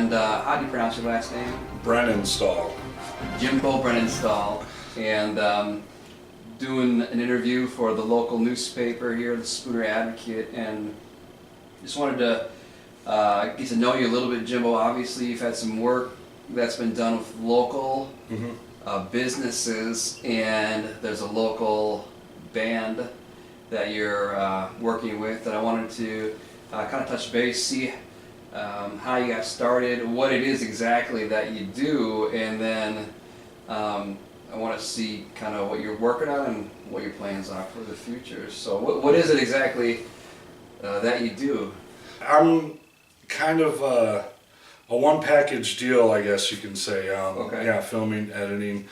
and how do you pronounce your last name? Brenenstall. Jimmy Brenenstall, and doing an interview for the local newspaper here, the Spooner Advocate, and just wanted to get to know you a little bit, Jimbo. Obviously, you've had some work that's been done with local businesses, and there's a local band that you're working with, and I wanted to kind of touch base, see how you got started, what it is exactly that you do, and then I want to see kind of what you're working on and what your plans are for the future. So what is it exactly that you do? I'm kind of a one package deal, I guess you can say. Okay. Yeah, filming, editing,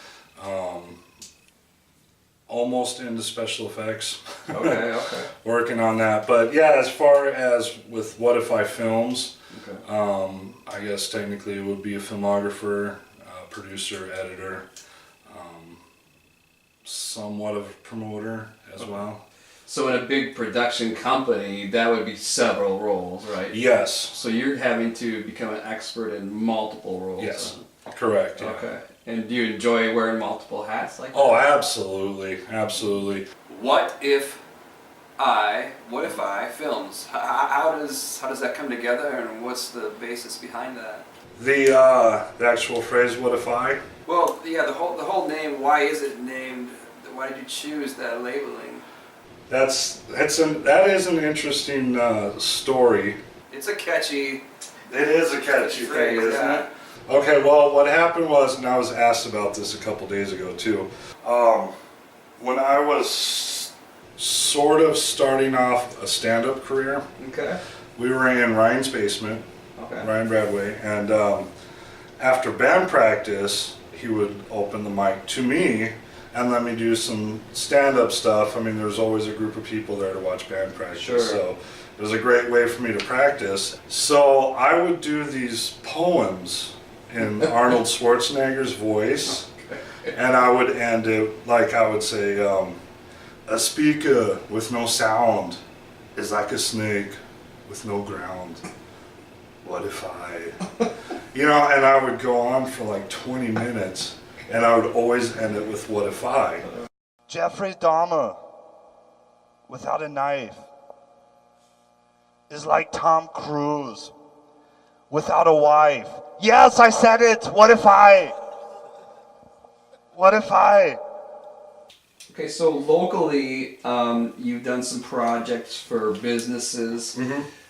almost into special effects. Okay. Working on that. But yeah, as far as with WhatIfIFilms, Okay. I guess technically it would be a filmographer, producer, editor, somewhat of a promoter as well. So in a big production company, that would be several roles, right? Yes. So you're having to become an expert in multiple roles. Yes. Huh? Correct. Yeah. Okay. And do you enjoy wearing multiple hats like that? Oh, absolutely, absolutely. What if I films? How does that come together, and what's the basis behind that? The actual phrase "What if I"? Well, yeah, the whole name. Why is it named? Why did you choose that labeling? That is an interesting story. It's a catchy. It is a catchy thing, isn't yeah. it? Okay, well, what happened was, and I was asked about this a couple days ago too. When I was sort of starting off a stand-up career, Okay. we were in Ryan's basement, Okay. Ryan Bradway, and after band practice, he would open the mic to me and let me do some stand-up stuff. I mean, there was always a group of people there to watch band practice, Sure. so it was a great way for me to practice. So I would do these poems in Arnold Schwarzenegger's voice, and I would end it like I would say, a speaker with no sound is like a snake with no ground. What if I... You know, and I would go on for like 20 minutes, and I would always end it with what if I. Jeffrey Dahmer, without a knife, is like Tom Cruise, without a wife. Yes, I said it! What if I? What if I? Okay, so locally, you've done some projects for businesses,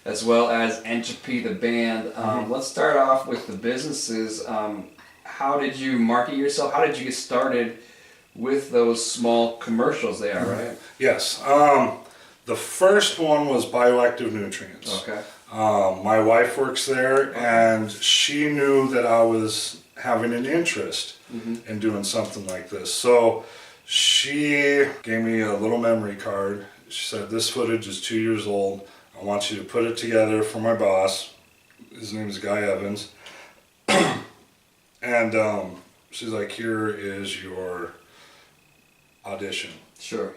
as well as Entropy, the band. Let's start off with the businesses. How did you market yourself? How did you get started with those small commercials there, right? Yes. The first one was Bioactive Nutrients. Okay. My wife works there, and she knew that I was having an interest in doing something like this. So she gave me a little memory card. She said, "This footage is 2 years old. I want you to put it together for my boss." His name is Guy Evans. And she's like, "Here is your audition." Sure.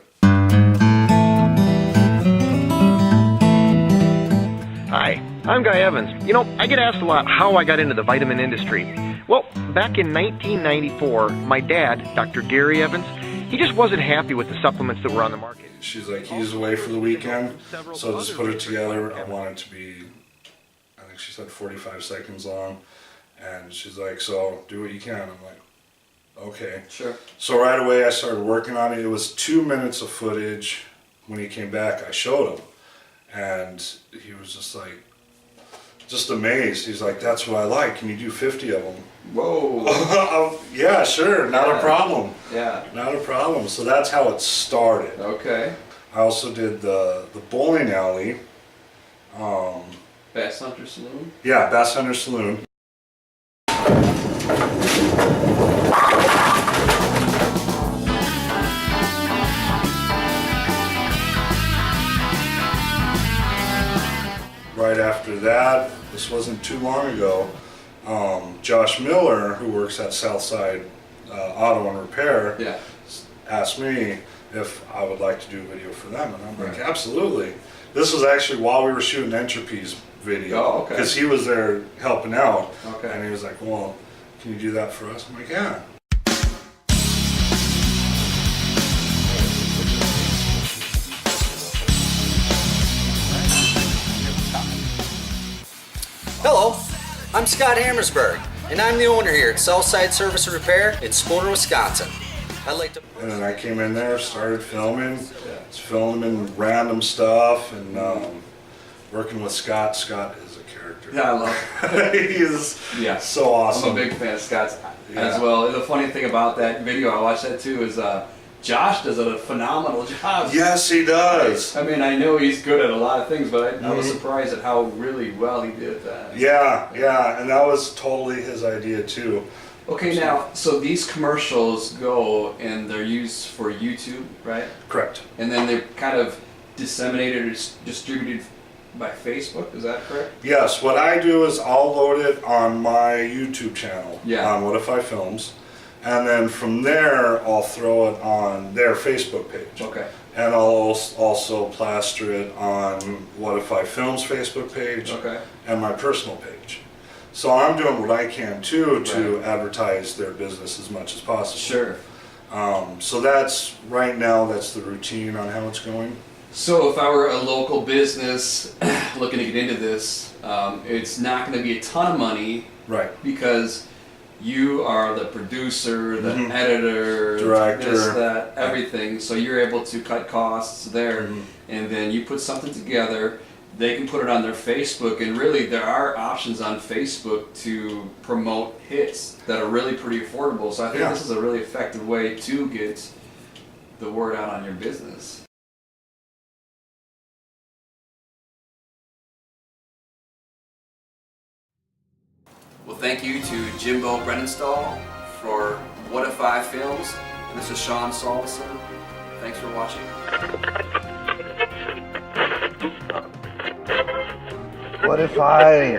Hi, I'm Guy Evans. You know, I get asked a lot how I got into the vitamin industry. Well, back in 1994, my dad, Dr. Gary Evans, he just wasn't happy with the supplements that were on the market. She's like, "He's away for the weekend, so just put it together. I want it to be," I think she said 45 seconds long. And she's like, "So do what you can." I'm like, "Okay." Sure. So right away I started working on it. It was 2 minutes of footage. When he came back, I showed him. And he was just like, just amazed. He's like, "That's what I like. Can you do 50 of them?" Whoa. Yeah, sure. Not a problem. Yeah. Not a problem. So that's how it started. Okay. I also did the bowling alley. Bass Hunter Saloon? Yeah, Bass Hunter Saloon. Right after that, this wasn't too long ago, Josh Miller, who works at Southside Auto and Repair, Yeah. asked me if I would like to do a video for them, and I'm like, absolutely. This was actually while we were shooting Entropy's video. Oh, okay. Because he was there helping out. Okay. And he was like, well, can you do that for us? I'm like, yeah. Hello, I'm Scott Hammersberg, and I'm the owner here at Southside Service and Repair in Spooner, Wisconsin. I'd like to... And then I came in there, started filming, filming random stuff, and working with Scott. Scott is a character. Yeah, I love He is Yeah. so awesome. I'm a big fan of Scott's Yeah. as well. The funny thing about that video, I watched that too, is Josh does a phenomenal job. Yes, he does. I mean, I know he's good at a lot of things, but I was surprised at how really well he did that. Yeah, and that was totally his idea too. Okay, now, so these commercials go and they're used for YouTube, right? Correct. And then they're kind of disseminated or distributed by Facebook, is that correct? Yes, what I do is I'll load it on my YouTube channel, Yeah. on WhatIfIFilms, and then from there I'll throw it on their Facebook page. Okay. And I'll also plaster it on WhatIfIFilms Facebook page Okay. and my personal page. So I'm doing what I can too to advertise their business as much as possible. Sure. So that's, right now, that's the routine on how it's going. So if I were a local business looking to get into this, it's not going to be a ton of money Right. because you are the producer, the editor, Director. this, that, everything. So you're able to cut costs there, and then you put something together. They can put it on their Facebook, and really there are options on Facebook to promote hits that are really pretty affordable. So I think this is a really effective way to get the word out on your business. Well, thank you to Jimmy Brenenstall for WhatIfIFilms, and this is Sean Solveson. Thanks for watching. What if I